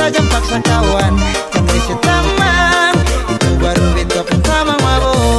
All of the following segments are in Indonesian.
bisa jam paksa kawan. Yang risih teman, itu baru beta pertama mabok.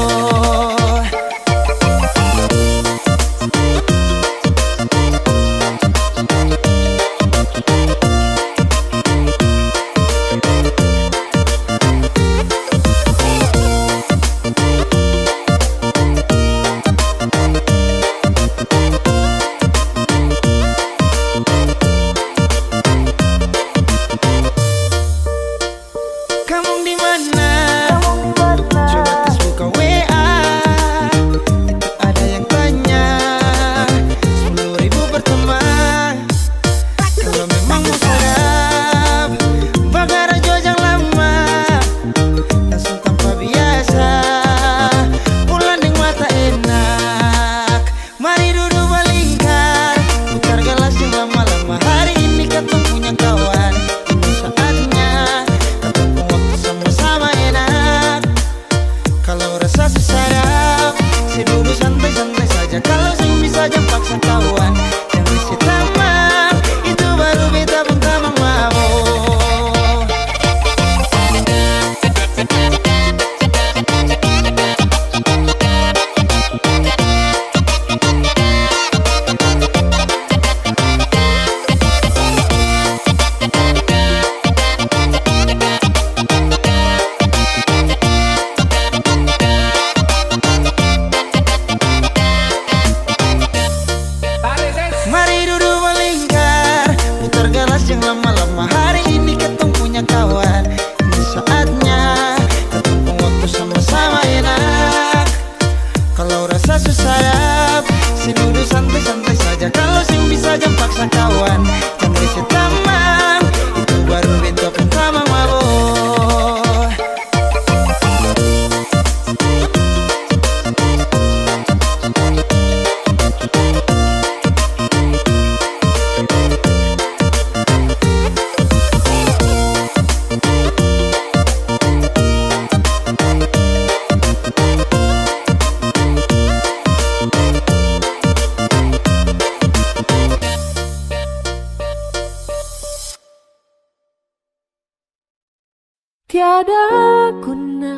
Tiada guna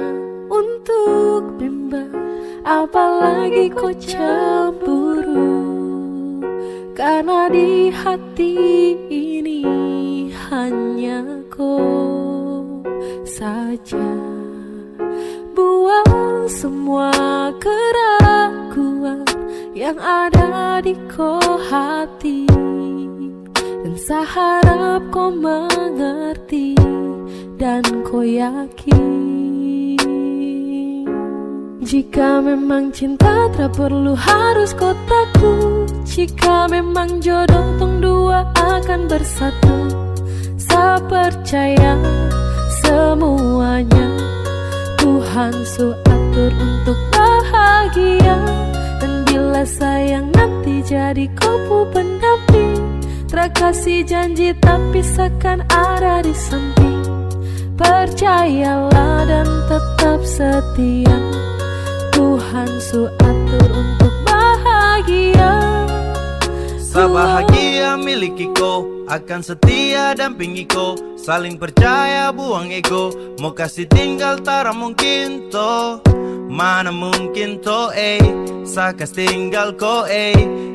untuk bimbang, apalagi kau cemburu. Karena di hati ini hanya kau saja. Buang semua keraguan yang ada di kau hati, dan saya harap kau mengerti dan kau yakin. Jika memang cinta tak perlu harus kau takut. Jika memang jodoh tong dua akan bersatu, saya percaya semuanya Tuhan su atur untuk bahagia. Dan bila sayang nanti jadi kau pendamping, terkasih janji tapi seakan ada di samping. Percayalah dan tetap setia, Tuhan su atur untuk bahagia. Sabahagia miliki ko, akan setia dampingi ko. Saling percaya buang ego, mau kasih tinggal tara mungkin to. Mana mungkin to sakas tinggal ko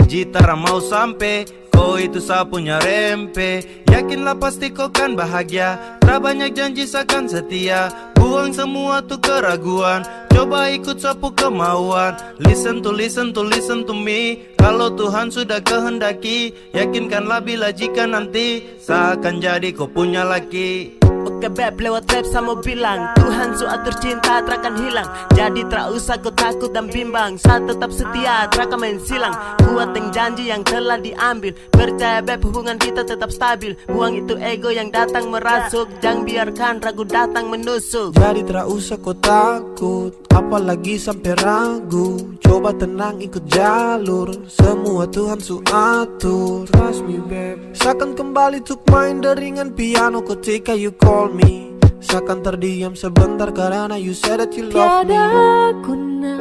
jitara mau sampai. Kau itu saya punya rempe, yakinlah pasti kau kan bahagia. Tak banyak janji seakan setia, buang semua tuh keraguan. Coba ikut sapu kemauan. Listen to me. Kalau Tuhan sudah kehendaki, yakinkanlah bila jika nanti saya akan jadi kau punya laki. Oke beb, lewat rap sama bilang Tuhan su atur cinta terakan hilang. Jadi tak usah kau takut dan bimbang, saya tetap setia terakan main silang. Kuat yang janji yang telah diambil, percaya beb hubungan kita tetap stabil. Buang itu ego yang datang merasuk, jangan biarkan ragu datang menusuk. Jadi tak usah kau takut, apalagi sampai ragu. Coba tenang ikut jalur, semua Tuhan su atur. Trust me babe, seakan kembali tuk main deringan piano ketika you call me. Seakan terdiam sebentar karena you said that you love me. Tiada guna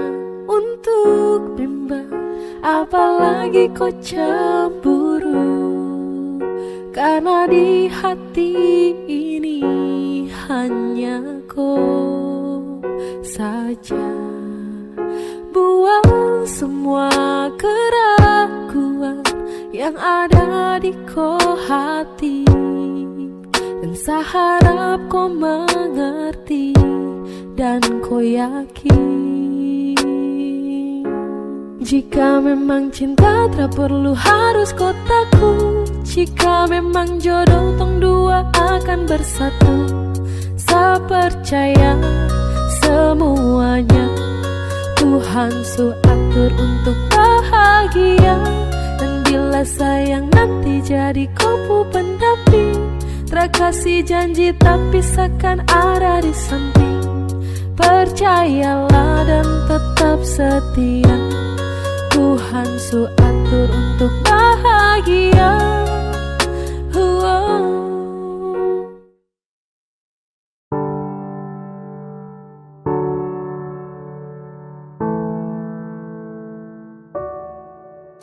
untuk bimbang, apalagi kau cemburu. Karena di hati ini saja. Buang semua keraguan yang ada di kau hati, dan saya harap kau mengerti dan kau yakin. Jika memang cinta tak perlu harus kau takut. Jika memang jodoh tong dua akan bersatu, saya percaya semuanya Tuhan su atur untuk bahagia. Dan bila sayang nanti jadi kau pendamping, terkasih janji tapi seakan ada di samping. Percayalah dan tetap setia, Tuhan su atur untuk bahagia.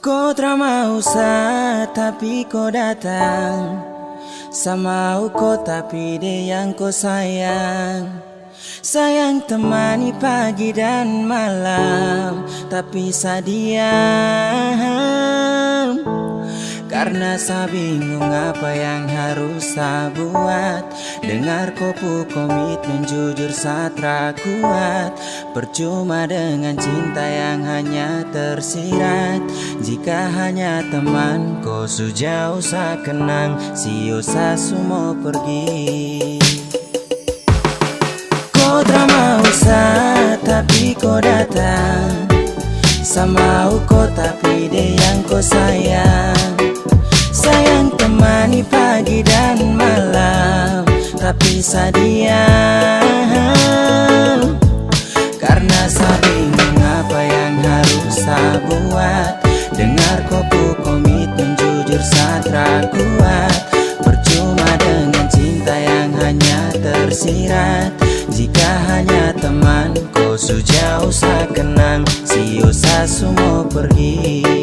Kau tak mau tapi kau datang. Sama kau tapi dia yang kau sayang. Sayang temani pagi dan malam, tapi sadiam. Karena saya bingung apa yang harus saya buat. Dengar kopu komitmen jujur satra kuat. Percuma dengan cinta yang hanya tersirat. Jika hanya teman kau sejauh saya kenang, sio saya semua pergi. Kau tak mau tapi kau datang. Sama kau tapi dia yang kau sayang. Sayang temani pagi dan malam, tapi sadiam. Karena saya bingung apa yang harus saya buat. Dengar kopu komitmen jujur satra kuat. Percuma dengan cinta yang hanya tersirat. Jika hanya teman kau sejauh saya kenang, sio saya semua pergi.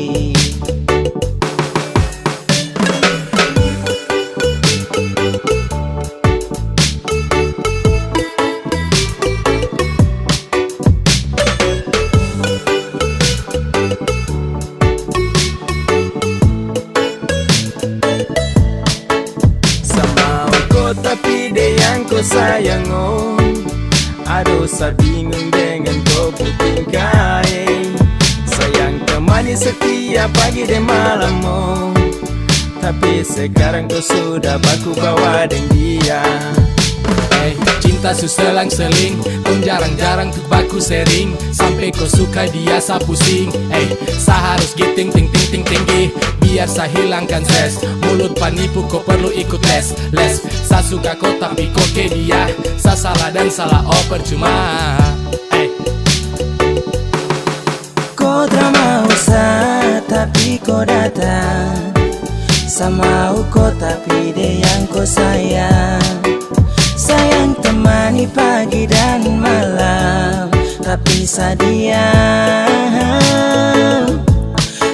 Tapi dia yang kau sayang, oh. Aduh saya bingung dengan kau tingkai. Sayang temani setiap pagi dan malam, oh. Tapi sekarang kau sudah baku bawa dengan dia. Cinta selang-seling, kau jarang-jarang tuh baku sering. Sampai kau suka dia sa pusing. Sa harus giting ting ting ting tinggi, biar sa hilangkan stres. Mulut penipu kau perlu ikut les. Sa suka kau tapi kau ke dia. Sa salah dan salah oh percuma. Kau tak mau tapi kau datang. Sama kau tapi dia yang kau sayang. Sayang temani pagi dan malam, tapi sadiam.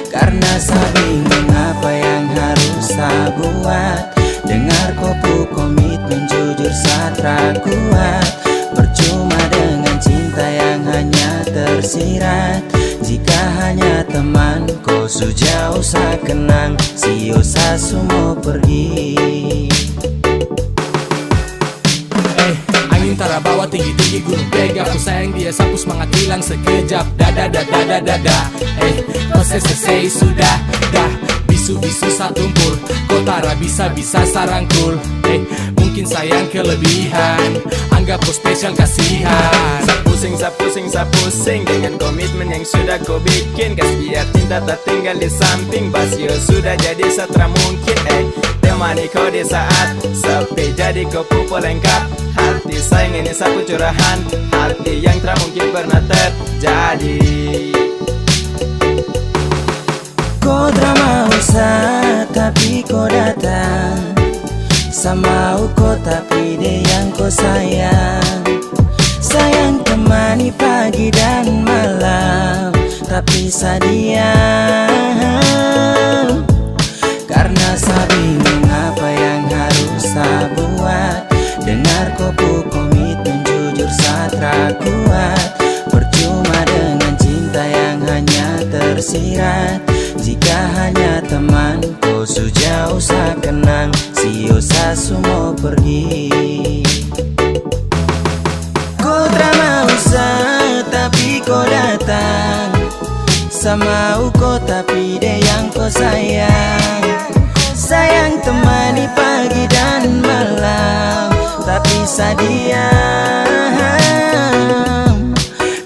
Karena saya bingung apa yang harus saya buat. Dengar kopu komitmen jujur satra kuat. Percuma dengan cinta yang hanya tersirat. Jika hanya teman kau sejauh saya kenang, sio saya semua pergi. Angin tara bawa tinggi-tinggi gunung pega. Aku sayang dia sapu semangat hilang sekejap. Dada. Kau selesai sudah dah. Bisu-bisu satumpul. Kau tara bisa-bisa sarangkul. Mungkin sayang kelebihan. Anggap kau spesial kasihan. Sa pusing dengan komitmen yang sudah kau bikin. Kas biar cinta tak tinggal di samping. Basio sudah jadi satra mungkin. Temani kau di saat sepi, jadi kau pupul lengkap. Hati sayang ini sapu curahan. Hati yang tak mungkin pernah terjadi. Kau tak mau tapi kau datang. Sama kau tapi dia yang kau sayang. Sayang temani pagi dan malam, tapi sadiam. Karena saya bingung apa yang harus saya buat. Dengar kopu komitmen jujur satra kuat. semua pergi. Kau tak mau tapi kau datang, sama kau tapi dia yang kau sayang. Sayang temani pagi dan malam, tapi sadiam.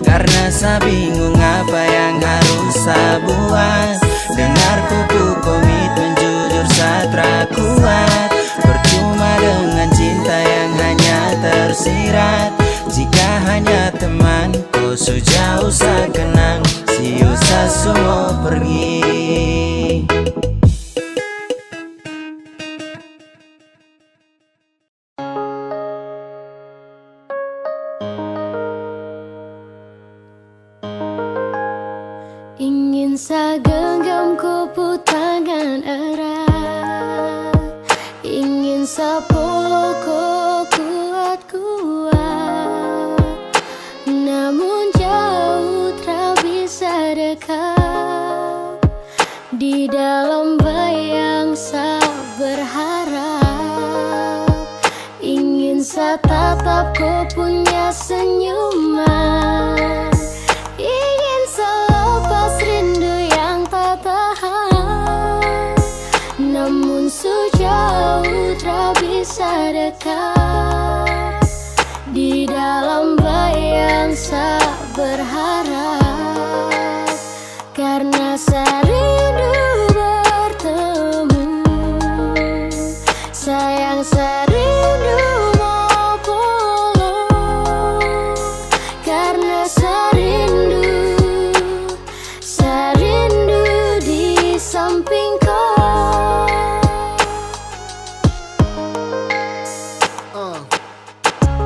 Karena saya bingung apa yang harus saya buat. Dengar kupu komitmen jujur saya kuat. Percuma dengan cinta yang hanya tersirat. Jika hanya teman, kau sejauh saya kenang. Si usah semua pergi. Ingin saya genggam kupu tangan erat, ingin saya peluk kau kuat-kuat. Namun jauh tak bisa dekat. Di dalam bayang saya berharap, ingin saya tatap kau punya senyuman. Ingin selepas rindu yang tak tahan, namun sejauh tak bisa dekat. Di dalam bayang saya berharap, karena saya rindu bertemu. Sayang saya rindu mau pulang, karena saya rindu di samping kau.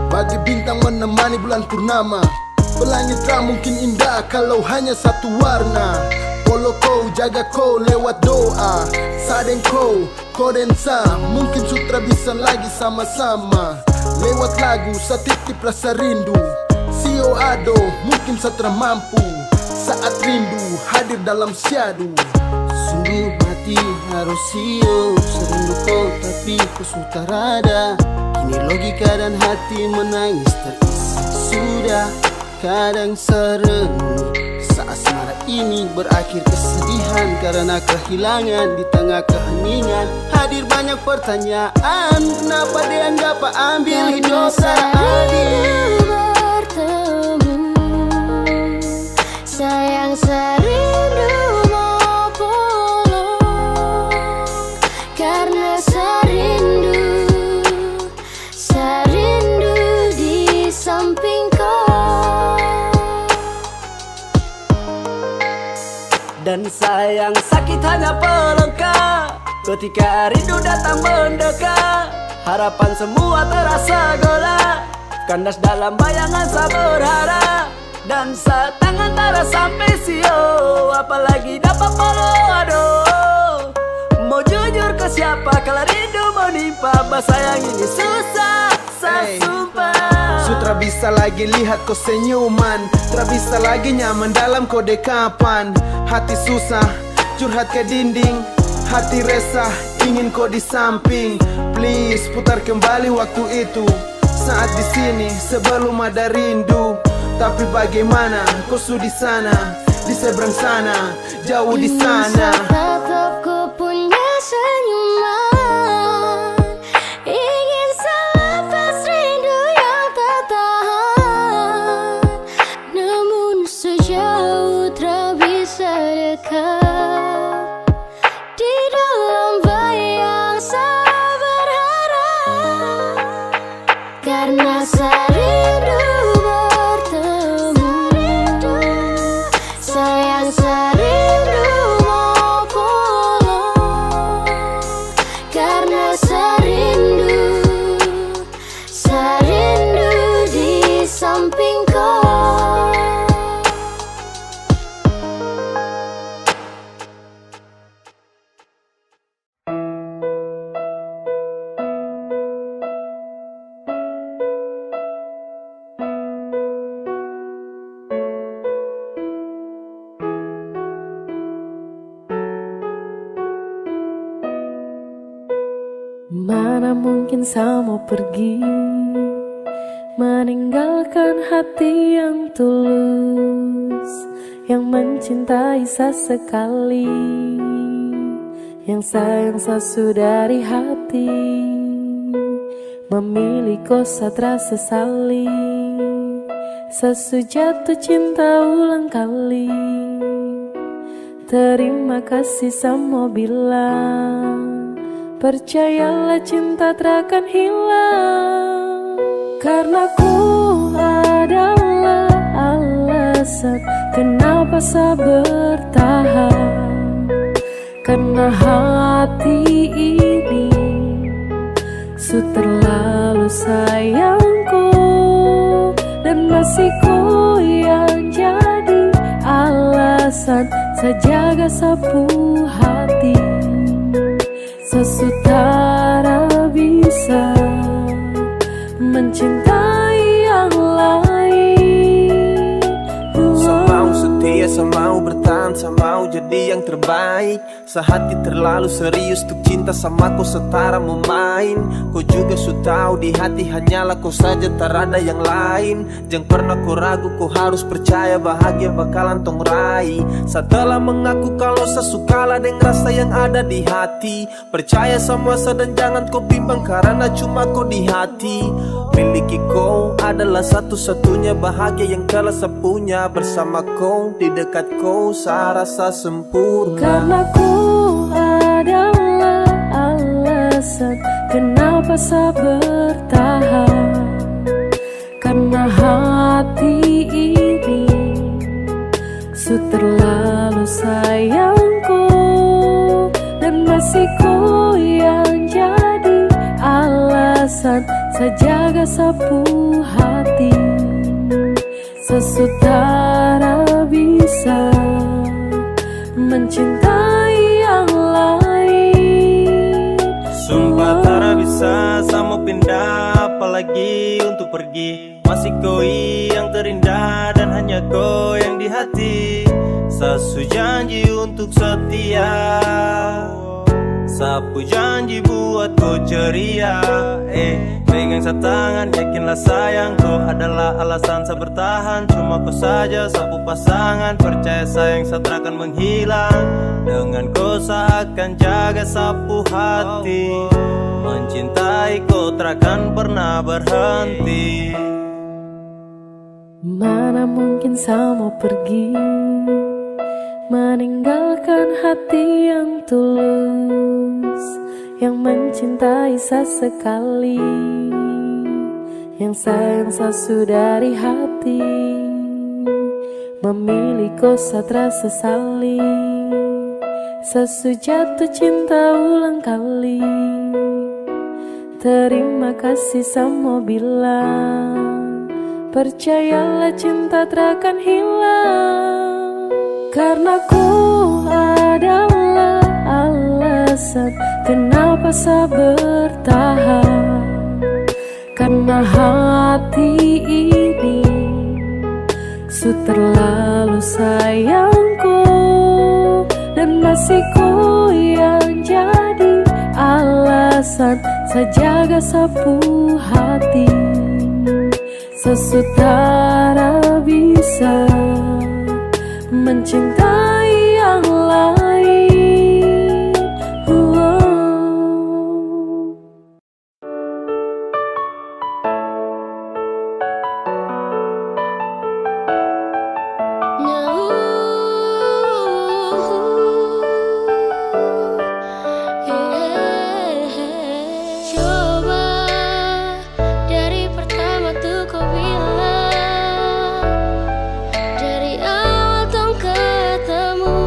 Bagi bintang menemani bulan purnama, pelangit tak mungkin indah kalau hanya satu warna. Polo kau, jaga kau lewat doa. Sadeng kau, dan sa, mungkin sutra bisa lagi sama-sama. Lewat lagu, sa titip rasa rindu. Sio ado, mungkin satra mampu. Saat rindu hadir dalam syadu. Sungguh mati harus sio, serindu kau tapi ku sudah rada. Kini logika dan hati menangis terisi. Sudah kadang serenung, saat asmara ini berakhir kesedihan karena kehilangan. Di tengah keheningan hadir banyak pertanyaan, kenapa dia nggak ambil hidup adil. Bertemu, sayang saya rindu mau pulang, karena saya rindu di samping kau. Dan sayang sakit hanya pelengkap ketika rindu datang mendekat. Harapan semua terasa gelap, kandas dalam bayangan saya berharap. Dan saat tangan tara sampai sio, apalagi dapat follow aduh. Mau jujur ke siapa kalau rindu menimpa. Sayang ini susah, saya sumpah. Sutra bisa lagi lihat kau senyuman, tak bisa lagi nyaman dalam kode kapan. Hati susah, curhat ke dinding. Hati resah, ingin kau di samping. Please putar kembali waktu itu, saat di sini sebelum ada rindu. Tapi bagaimana kau sudah di sana, di seberang sana, jauh di sana. Tatap ku punya senyuman, ingin selepas rindu yang tak tahan, namun sejauh tak bisa dekat. Di dalam bayang saya berharap, karena saya rindu bertemu. Sayang saya rindu mau pulang, mungkin saya mau pergi, meninggalkan hati yang tulus, yang mencintai sesekali, yang sayang sesu dari hati, memilih kau satra sesali, sesu jatuh cinta ulang kali. Terima kasih sama bilang, percayalah cinta takkan hilang. Karena ku adalah alasan kenapa saya bertahan. Karena hati ini su terlalu sayangku, dan masih ku yang jadi alasan sejaga sapu hati. Sesutara bisa mencintai yang lain. Saya mau setia, saya mau bertahan, saya mau jadi yang terbaik. Sehati terlalu serius untuk cinta sama kau setara memain. Kau juga sudah tahu di hati hanyalah kau saja, tak ada yang lain. Jangan pernah kau ragu, kau harus percaya bahagia bakalan tong raih. Setelah mengaku kalau sesukalah dengan rasa yang ada di hati. Percaya sama saya dan jangan kau bimbang karena cuma kau di hati. Miliki kau adalah satu-satunya bahagia yang telah saya punya. Bersama kau, di dekat kau, saya rasa sempurna. Karena ku adalah alasan kenapa saya bertahan. Karena hati ini su terlalu sayangku, dan masih ku yang jadi alasan sejaga sapu hati. Sesutara bisa mencintai yang lain. Sumpah tak bisa sama pindah, apalagi untuk pergi. Masih kau yang terindah dan hanya kau yang di hati. Sasu janji untuk setia, sapu janji buat kau ceria. Pegang setangan, yakinlah sayang, kau adalah alasan saya bertahan. Cuma kau saja sapu pasangan, percaya sayang saya takkan menghilang. Dengan kau saya akan jaga sapu hati, mencintai kau takkan pernah berhenti. Mana mungkin saya mau pergi, meninggalkan hati yang tulus, yang mencintai sesekali, yang sayang sesu dari hati, memilih kau satra sesali, sesu jatuh cinta ulang kali. Terima kasih sama bilang, percayalah cinta takkan hilang. Karena ku adalah alasan kenapa saya bertahan. Karena hati ini su terlalu sayangku, dan masih ku yang jadi alasan sejaga sapu hati. Sesutara bisa mencintai yang lain. Dari awal tong ketemu,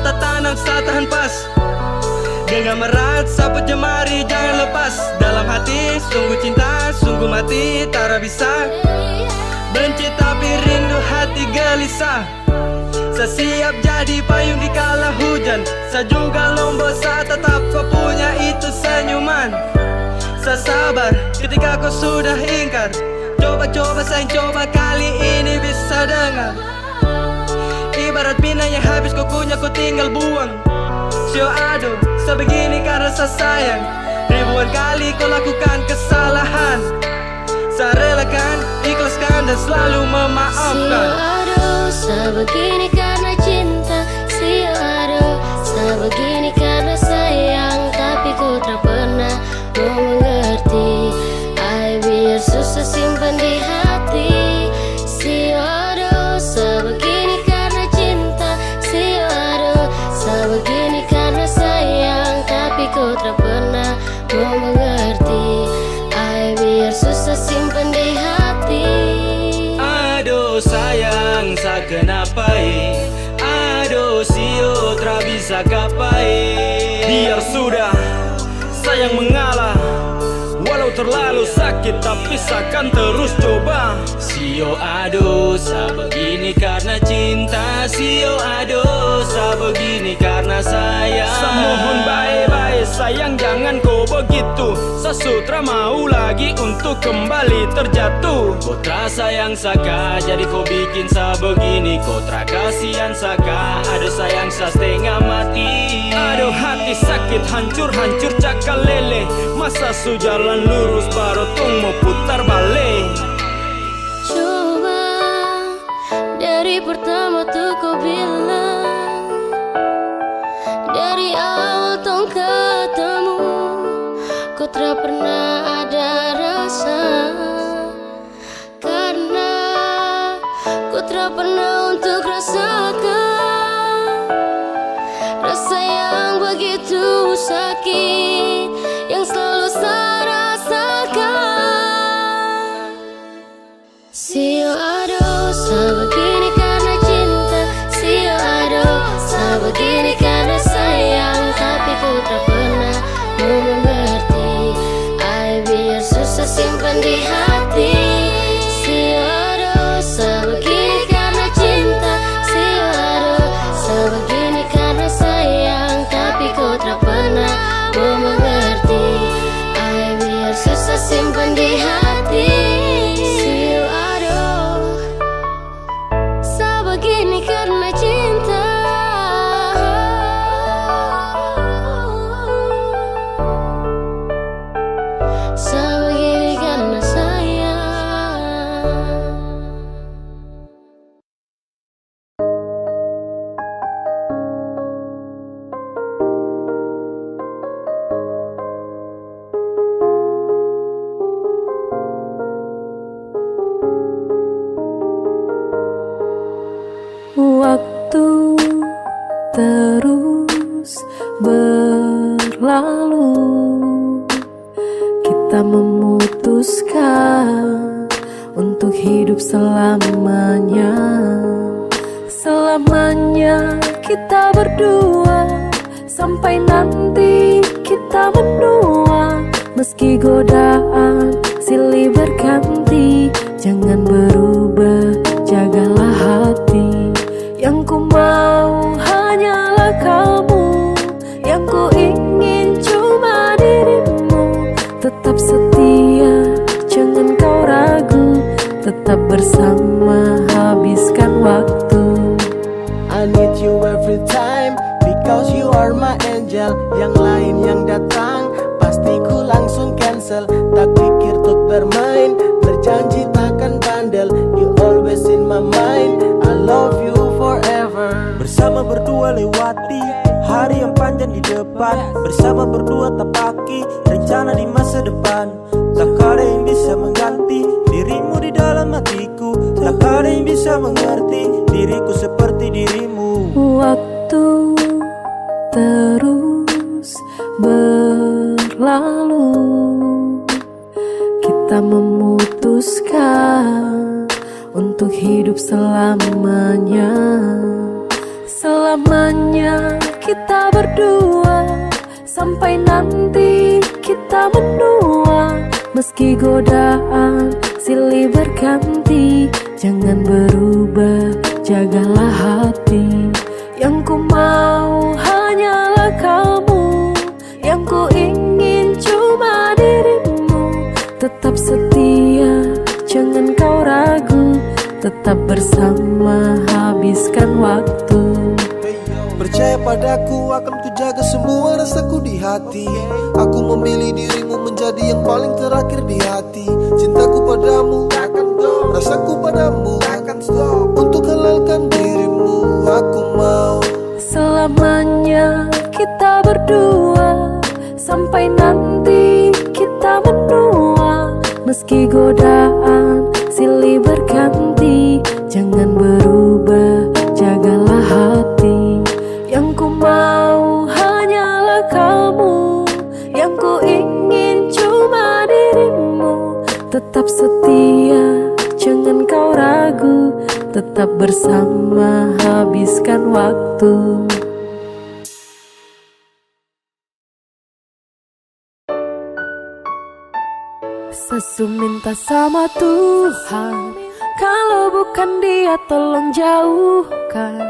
Sa tatanang sa tahan pas. Genggam erat sapu jemari jangan lepas. Dalam hati sungguh cinta sungguh mati. Tak bisa benci tapi rindu hati gelisah. Saya siap jadi payung di kala hujan. Saya juga lombok saat tetap kau punya itu senyuman. Saya sabar ketika kau sudah ingkar. Coba-coba sayang coba kali ini bisa dengar. Ibarat pinang yang habis kau kunyah kau tinggal buang. Sio aduh sebegini karena saya sayang. Ribuan kali kau lakukan kesalahan. Saya relakan, ikhlaskan dan selalu memaafkan. Sio aduh sebegini karena cinta. Sio aduh sebegini karena sayang. Tapi ku tak pernah mau mengerti. Ay biar susah simpan di hati. Sio aduh sebegini karena cinta. Sio aduh sebegini karena sayang. Tapi ku tak pernah mau mengerti. Ay biar susah simpan di hati. Aduh sayang sa kenapa Aduh sio tra bisa kapai. Biar sudah sayang mengalah. Walau terlalu sakit tapi seakan terus coba. Sio aduh sa begini karena cinta. Sio aduh sa begini karena sayang. Sa mohon baik-baik sayang jangan kau begitu. Sa sutra mau lagi untuk kembali terjatuh. Kau tra sayang saka jadi kau bikin sa begini. Kau tra kasihan saka aduh sayang sa setengah mati. Aduh hati sakit hancur-hancur cakal lele. Masa su jalan lurus baru tung mau putar balik. Coba dari pertama tuh kau bilang. Dari awal tong ketemu kau tak pernah ada rasa. Karena kau tak pernah untuk rasakan rasa yang begitu sakit yang selalu saya rasakan. Sio aduh sebegini karena cinta. Sio aduh sebegini karena sayang. Tapi ku tak pernah mau mengerti. Ay biar susah simpan di hati. Sio aduh sebegini karena cinta. Sio aduh sebegini karena sayang. Tapi ku tak pernah mau mengerti. Ay biar susah simpan di hati. Sio aduh sebegini karena cinta. Sebegini karena sayang. Waktu terus berlalu. Kita memutuskan untuk hidup selamanya. Selamanya kita berdua. Sampai nanti kita menua. Meski godaan silih berganti. Jangan berubah, jagalah hati. Yang ku mau hanyalah kamu. Yang ku ingin cuma dirimu. Tetap setia, jangan kau ragu. Tetap bersama, habiskan waktu. I need you every time because you are my angel. Yang lain yang datang pasti ku langsung cancel. Tak pikir untuk bermain, berjanji takkan bandel. You always in my mind, I love you forever. Bersama berdua lewati hari yang panjang di depan. Bersama berdua tapaki rencana di masa depan. Tak ada yang bisa mengganti dirimu di dalam hatiku. Tak ada yang bisa mengerti diriku seperti dirimu. Waktu terus berlalu. Kita memutuskan untuk hidup selamanya. Selamanya kita berdua, sampai nanti kita menua. Meski godaan silih berganti, jangan berubah, jagalah hati. Yang ku mau hanyalah kamu, yang ku ingin cuma dirimu. Tetap setia, jangan kau ragu, tetap bersama, habiskan waktu. Percaya padaku, akan ku jaga semua rasaku di hati. Aku memilih dirimu menjadi yang paling terakhir di hati. Cintaku padamu, rasaku padamu, untuk halalkan dirimu. Aku mau selamanya kita berdua, sampai nanti kita menua. Meski godaan silih berganti, jangan berubah, jagalah hati. Yang ku mau hanyalah kamu, yang ku ingin cuma dirimu. Tetap setia, jangan kau ragu, tetap bersama, habiskan waktu. Sesu minta sama Tuhan, kalau bukan Dia tolong jauhkan.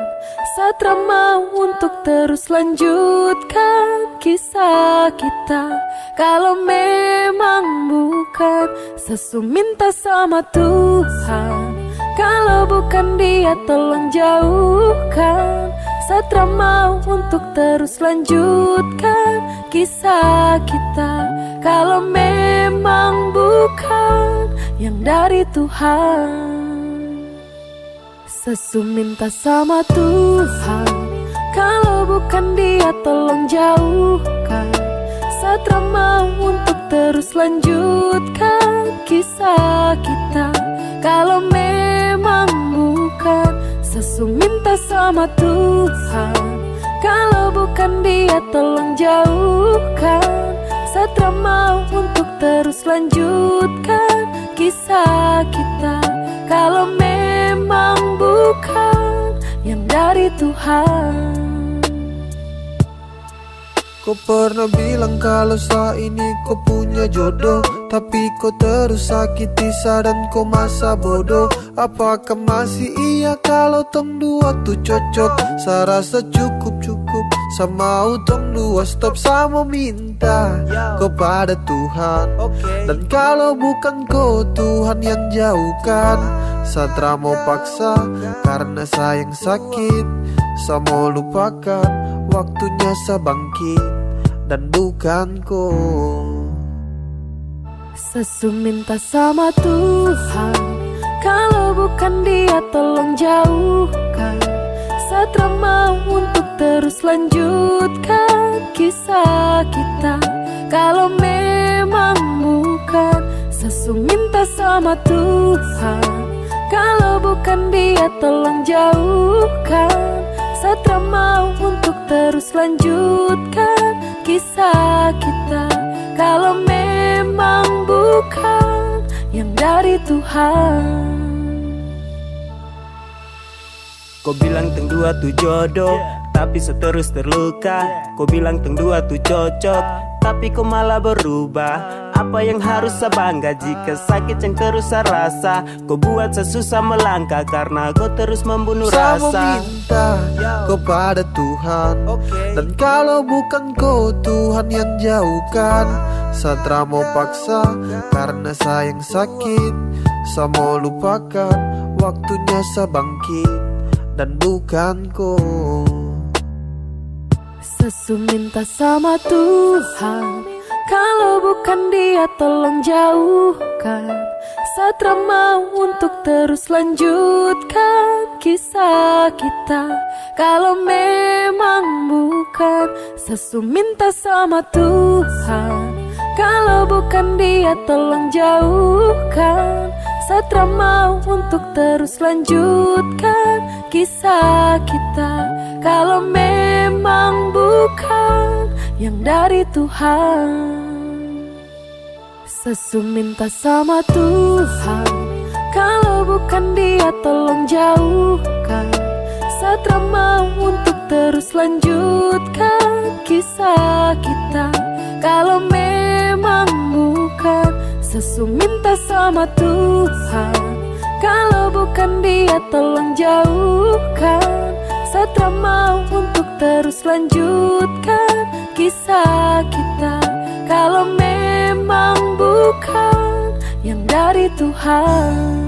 Satra mau untuk terus lanjutkan kisah kita. Kalau memang bukan, Sesu minta sama Tuhan, kalau bukan Dia tolong jauhkan. Satra mau untuk terus lanjutkan kisah kita. Kalau memang bukan yang dari Tuhan. Sesu minta sama Tuhan, kalau bukan Dia tolong jauhkan. Satra mau untuk terus lanjutkan kisah kita. Kalau memang bukan, Sesu minta sama Tuhan, kalau bukan Dia tolong jauhkan. Satra mau untuk terus lanjutkan kisah kita. Kalau memang bukan yang dari Tuhan. Kau pernah bilang kalau saat ini kau punya jodoh, tapi kau terus sakiti dan kau masa bodoh. Apakah masih iya kalau tong dua tuh cocok? Saya rasa cukup sama utong dua stop sama minta kepada Tuhan. Dan kalau bukan kau Tuhan yang jauhkan, Satra mau paksa karena sayang sakit. Saya mau lupakan, waktunya saya bangkit dan bukan kau. Sesu minta sama Tuhan, kalau bukan Dia tolong jauhkan. Satra mau untuk terus lanjutkan kisah kita. Kalau memang bukan, Sesu minta sama Tuhan, kalau bukan Dia tolong jauhkan. Satra mau untuk terus lanjutkan kisah kita. Kalau memang bukan yang dari Tuhan. Kau bilang teng dua tuh jodoh, tapi seterus terluka. Kau bilang teng dua tuh cocok, tapi kau malah berubah. Apa yang harus saya bangga jika sakit yang terus saya rasa? Kau buat saya susah melangkah karena kau terus membunuh rasa. Saya minta kepada Tuhan, dan kalau bukan kau Tuhan yang jauhkan. Satra mau paksa karena sayang sakit. Saya mau lupakan, waktunya saya bangkit dan bukan kau. Sesu minta sama Tuhan, kalau bukan Dia tolong jauhkan. Satra mau untuk terus lanjutkan kisah kita. Kalau memang bukan, Sesu minta sama Tuhan, kalau bukan Dia tolong jauhkan. Satra mau untuk terus lanjutkan kisah kita. Kalau memang bukan yang dari Tuhan. Sesu minta sama Tuhan, kalau bukan Dia tolong jauhkan. Satra mau untuk terus lanjutkan kisah kita. Kalau memang bukan Sesu minta sama Tuhan, kalau bukan Dia tolong jauhkan. Satra mau untuk terus lanjutkan kisah kita. Kalau memang bukan yang dari Tuhan.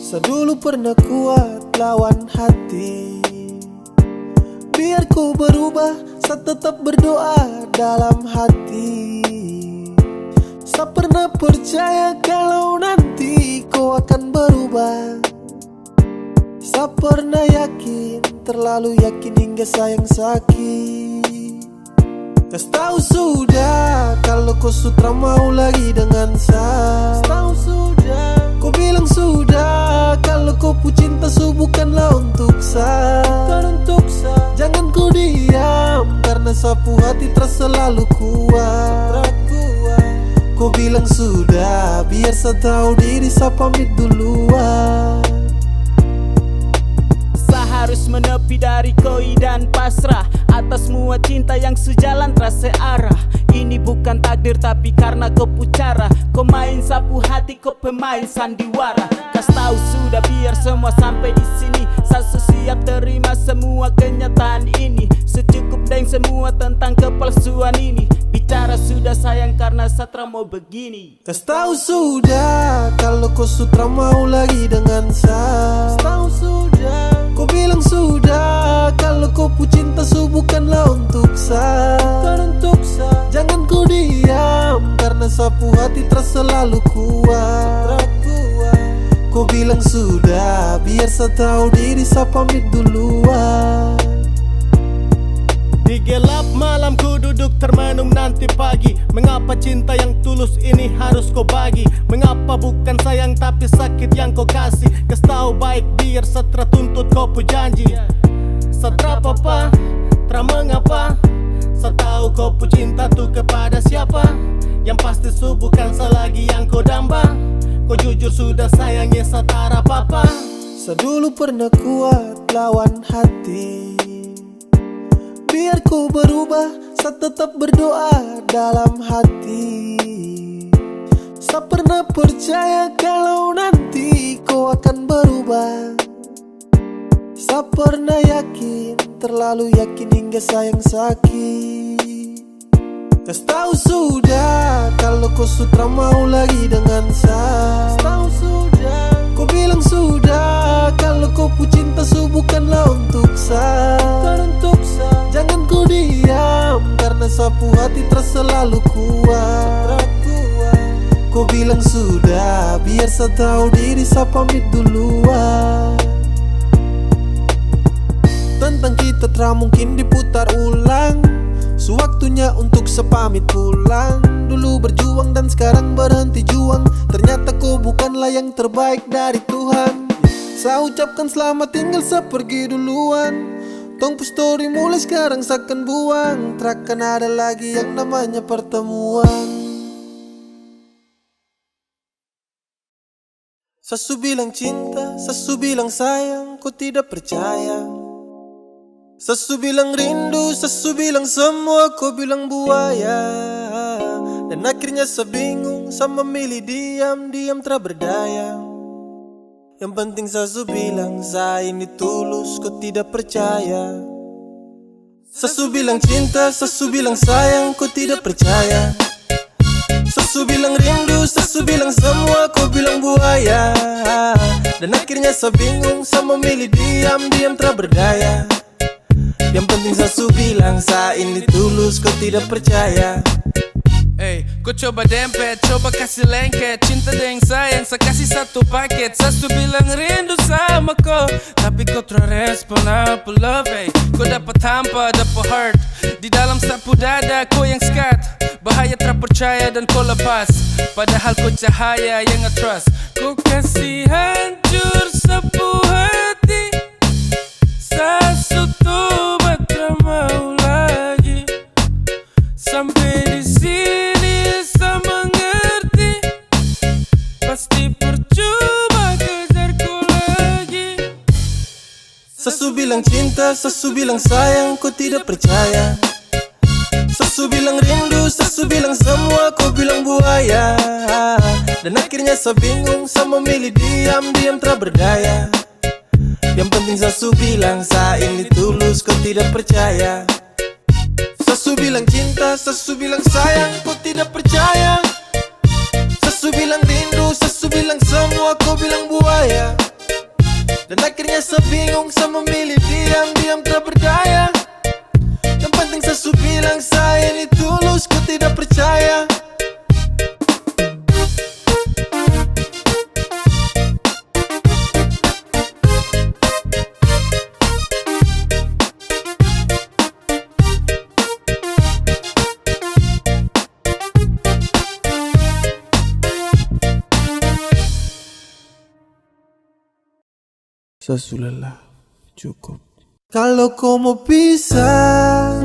Sedulu pernah kuat lawan hati, biar ku berubah, saya tetap berdoa dalam hati. Saya pernah percaya kalau nanti kau akan berubah. Saya pernah yakin, terlalu yakin hingga sayang sakit. Kau tahu sudah kalau kau sudah mau lagi dengan saya. Tahu sudah, kau bilang sudah kalau kau pu cinta bukanlah untuk saya. Jangan kau diam, karena sapu hati terasa selalu kuat. Kau bilang sudah, biar saya tahu diri, saya pamit duluan. Harus menepi dari koi dan pasrah atas semua cinta yang sejalan terasa arah. Ini bukan takdir tapi karena kau pucara. Kau main sapu hati, kau pemain sandiwara. Kas tahu sudah biar semua sampai di sini. Saya siap terima semua kenyataan ini. Secukup dengan semua tentang kepalsuan ini. Bicara sudah sayang karena Satra mau begini. Kas tahu sudah kalau kau sudah mau lagi dengan saya. Tahu sudah, kau bilang sudah kalau kau pu cinta bukanlah untuk saya. Jangan kau diam, karena sapu hati terasa selalu kuat. Kau bilang sudah, biar saya tahu diri, saya pamit duluan. Di gelap malam ku duduk termenung nanti pagi. Mengapa cinta yang tulus ini harus kau bagi? Mengapa bukan sayang tapi sakit yang kau kasih? Kas tahu baik biar Satra tuntut kau pu janji. Satra papa, tra mengapa? Saya tahu kau pu cinta tuh kepada siapa? Yang pasti bukan selagi yang kau damba. Kau jujur sudah sayangnya Satara papa. Saya dulu pernah kuat lawan hati, biar ku berubah, saya tetap berdoa dalam hati. Saya pernah percaya kalau nanti kau akan berubah. Saya pernah yakin, terlalu yakin hingga sayang sakit. Kas tahu sudah kalau kau sudah mau lagi dengan saya. Tahu sudah, kau bilang sudah kalau kau pu cinta bukanlah untuk saya. Jangan kau diam, karena sapu hati terasa selalu kuat. Kau bilang sudah, biar saya tahu diri, saya pamit duluan. Tentang kita tak mungkin diputar ulang. Sewaktunya untuk sepamit pulang. Dulu berjuang dan sekarang berhenti juang. Ternyata kau bukanlah yang terbaik dari Tuhan. Saya ucapkan selamat tinggal, saya pergi duluan. Tong pu story mulai sekarang saya akan buang. Takkan ada lagi yang namanya pertemuan. Sesu bilang cinta, sesu bilang sayang, kau tidak percaya. Sesu bilang rindu, sesu bilang semua, kau bilang buaya. Dan akhirnya saya bingung, saya memilih diam tak berdaya. Yang penting sesu bilang saya ini tulus, kau tidak percaya. Sesu bilang cinta, sesu bilang sayang, kau tidak percaya. Sesu bilang rindu, sesu bilang semua, kau bilang buaya. Dan akhirnya saya bingung, saya memilih diam tak berdaya. Yang penting sesu bilang saya ini tulus, kau tidak percaya. Hey, kau coba dempet, coba kasih lengket. Cinta dengan sayang, saya kasih satu paket. Sesu bilang rindu sama kau, tapi kau terrespon apa love. Hey, kau dapat hampa, dapat heart. Di dalam sapu dada, kau yang skat. Bahaya terpercaya dan kau lepas. Padahal kau cahaya yang nge-trust. Kau kasih hancur sapu hati. bilang cinta, sesu bilang sayang, kau tidak percaya. Sesu bilang rindu, sesu bilang semua, kau bilang buaya. Dan akhirnya saya bingung, saya memilih diam-diam tak berdaya. Yang penting sesu bilang saya ini tulus, kau tidak percaya. Sesu bilang cinta, sesu bilang sayang, kau tidak percaya. Sesu bilang rindu, sesu bilang semua, kau bilang buaya. Dan akhirnya saya bingung, saya memilih diam-diam tak berdaya. Yang penting sesu bilang saya ini tulus, kau tidak percaya. Sesu lelah, cukup. Kalau kau mau pisah,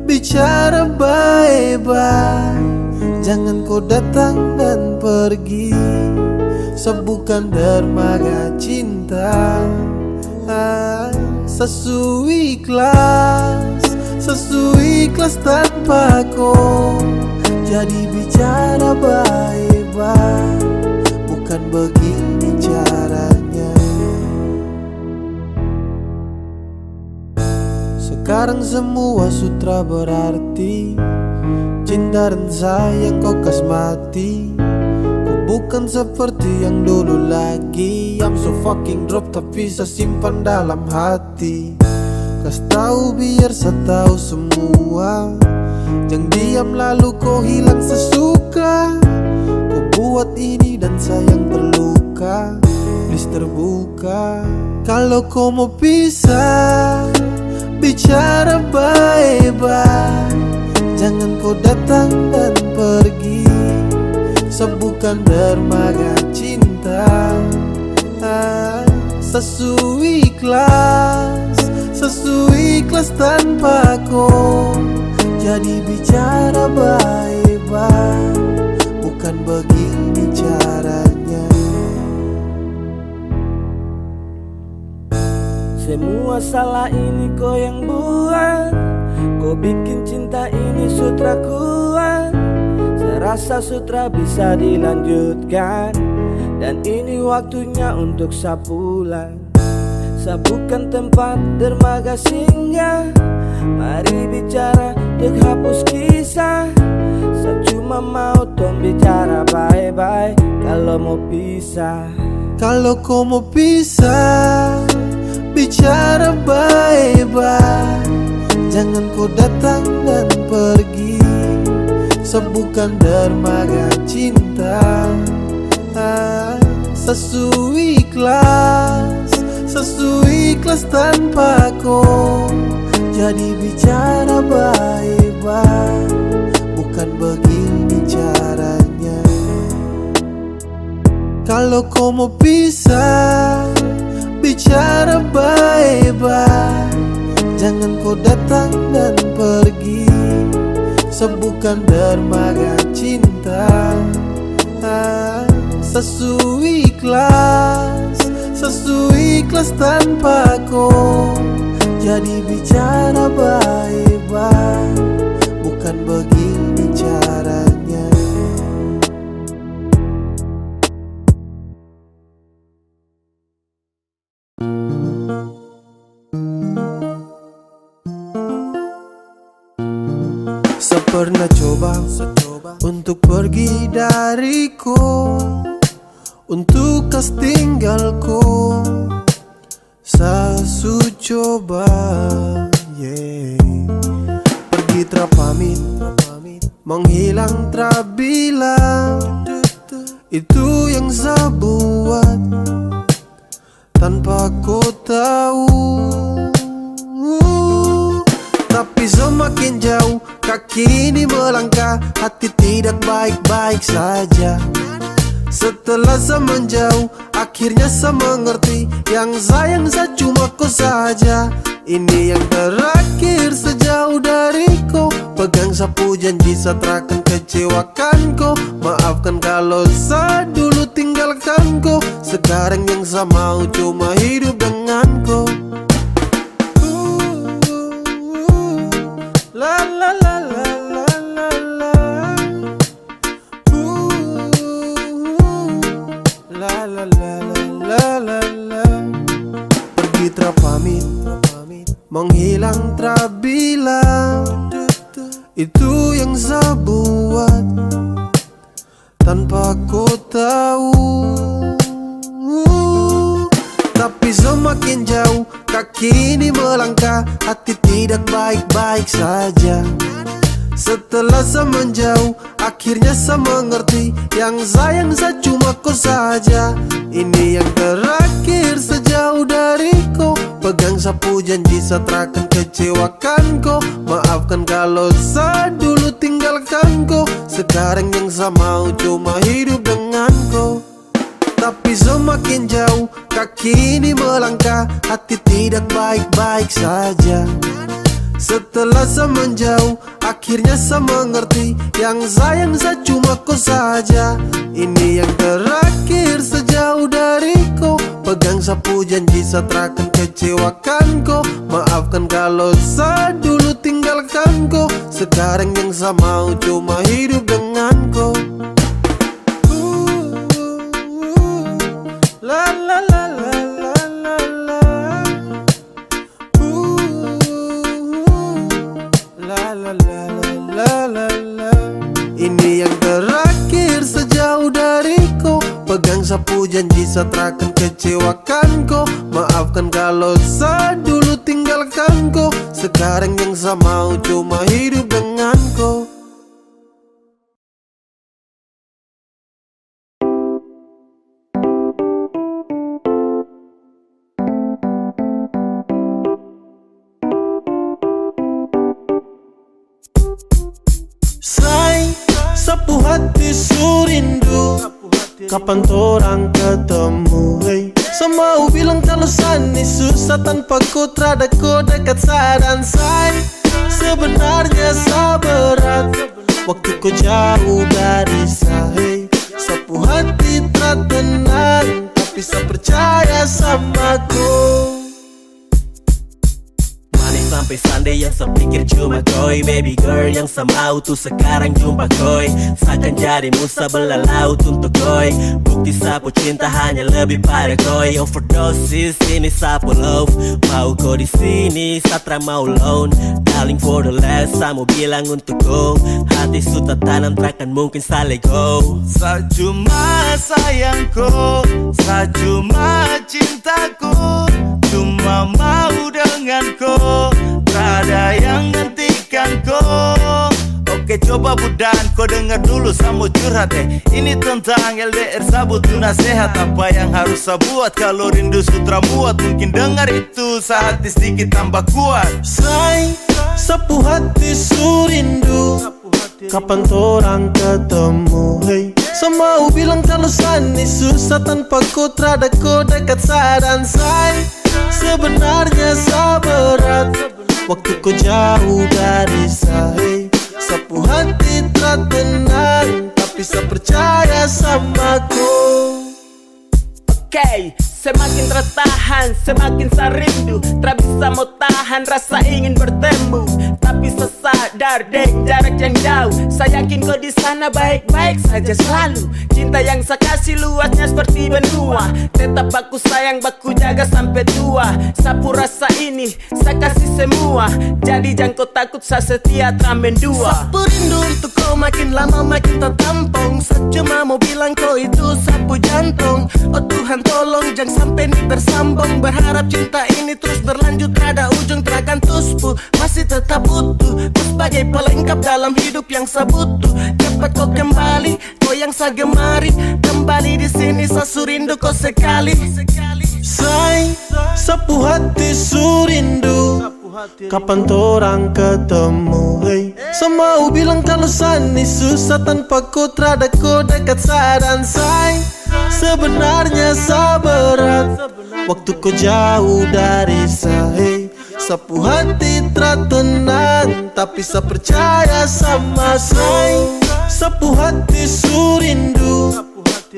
bicara baik-baik. Jangan kau datang dan pergi. Sebukan dermaga cinta. Sesu ikhlas tanpa kau. Jadi bicara baik-baik. Bukan begini caranya. Sekarang semua sutra berarti. Cinta dan sayang kau kasmati. Kau bukan seperti yang dulu lagi. I'm so fucking drop tapi saya simpan dalam hati. Kas tahu biar saya tahu semua. Jangan diam lalu kau hilang sesuka. Kau buat ini dan sayang terluka. Please terbuka. Kalau kau mau pisah, bicara baik-baik. Jangan kau datang dan pergi. Sebukan dermaga cinta. Sesu ikhlas tanpa kau. Jadi bicara baik-baik. Bukan begini caranya. Semua salah ini kau yang buat. Kau bikin cinta ini sutra kuat. Saya rasa sutra bisa dilanjutkan. Dan ini waktunya untuk saya pulang. Saya bukan tempat dermaga singgah. Mari bicara untuk hapus kisah. Saya cuma mau tong bicara baik-baik. Kalau mau pisah, kalau kau mau pisah, bicara baik-baik. Jangan kau datang dan pergi. Sebukan dermaga cinta. Sesu ikhlas tanpa kau. Jadi bicara baik-baik. Bukan begini caranya. Kalau kau mau pisah, bicara baik-baik. Jangan kau datang dan pergi. Sebukan dermaga cinta. Sesu ikhlas tanpa kau. Jadi bicara baik-baik. Bukan begini caranya. Saya pernah coba untuk pergi dariku, untuk kas tinggalku. Saya coba pergi terpamit, menghilang terbilang. Itu yang saya buat tanpa kau tahu. Tapi semakin jauh kaki ini melangkah, hati tidak baik-baik saja. Setelah saya menjauh, akhirnya saya mengerti. Yang sayang saya cuma kau saja. Ini yang terakhir sejauh dariku. Pegang sapu janji saya takkan kecewakan kau. Maafkan kalau saya dulu tinggalkan kau. Sekarang yang saya mau cuma hidup dengan kau. tra bilang. Itu yang saya buat tanpa kau tahu. Tapi semakin jauh kaki ini melangkah, hati tidak baik-baik saja. Setelah saya menjauh, akhirnya saya mengerti, yang sayang saya cuma kau saja. Ini yang terakhir sejauh dariku. Pegang sapu janji saya takkan kecewakan kau. Maafkan kalau saya dulu tinggalkan kau. Sekarang yang saya mau cuma hidup dengan kau. Tapi semakin jauh kaki ini melangkah, hati tidak baik-baik saja. Setelah saya menjauh, akhirnya saya mengerti, yang sayang saya cuma kau saja. Ini yang terakhir sejauh dariku. Pegang sapu janji saya takkan kecewakan kau. Maafkan kalau saya dulu tinggalkan kau. Sekarang yang saya mau cuma hidup dengan kau. La la la la la la la. La la la la la la. Ini yang terakhir sejauh dariku. Pegang sapu janji saya takkan kecewakan kau. Maafkan kalau saya dulu tinggalkan kau. Sekarang yang saya mau cuma hidup dengan kau. Sapu hati surindu, kapan torang ketemu, hey. Semau bilang kalau sani susah tanpa ku terada ku dekat sadan say. Sebenarnya sa berat waktu ku jauh dari sa, hey. Sapu hati tenang, tapi sa percaya sama ku. Sampai Sunday yang sepikir cuma koi. Baby girl yang semau tuh sekarang jumpa koi. Seakan jadi musa belalauut untuk koi. Bukti sapu cinta hanya lebih pada koi. Overdosis ini sapu love. Mau kau di sini Satra mau loan. Darling for the last saya mau bilang untuk kau. Hati suta tanam takkan mungkin sa let go. Sa cuma sayangku, sa cuma cintaku, cuma mau denganku, tak ada yang hentikan kau. Oke coba budan, kau dengar dulu saya mau curhat Ini tentang LDR saya butuh nasihat. Apa yang harus saya buat kalau rindu sutra muat? Mungkin dengar itu saat hati sedikit tambah kuat. Say, sapu hati surindu, kapan torang ketemu, hey. Semau bilang kalau sani susah tanpa ku terada ku dekat sadan say. Sebenarnya sa berat waktu ku jauh dari sa, hey. Sapu hati tenang, tapi sa percaya sama ku. Okay, semakin tertahan, semakin saya rindu. Tak bisa mau tahan rasa ingin bertemu. Tapi saya sadar deng jarak yang jauh. Saya yakin kau di sana baik-baik saja selalu. Cinta yang saya kasih luasnya seperti benua. Tetap baku sayang, baku jaga sampai tua. Sapu rasa ini saya kasih semua. Jadi jangan kau takut, saya setia tramen dua. Sapu rindu untuk kau makin lama makin tertampung. Saya cuma mau bilang kau itu sapu jantung. Oh Tuhan tolong jangan sampai ini bersambung. Berharap cinta ini terus berlanjut, ada ujung terakan tuspu. Masih tetap utuh, kau sebagai pelengkap dalam hidup yang saya butuh. Cepat kau kembali, kau yang saya gemari. Kembali di sini saya surindu kau sekali. Say, sapu hati surindu, kapan torang ketemu, hey. Semau bilang kalau sani susah tanpa ku terada ku dekat sadan say. Sebenarnya sa berat waktu ku jauh dari sa, hey. Sapu hati tenang, tapi sa percaya sama say. Sapu hati surindu,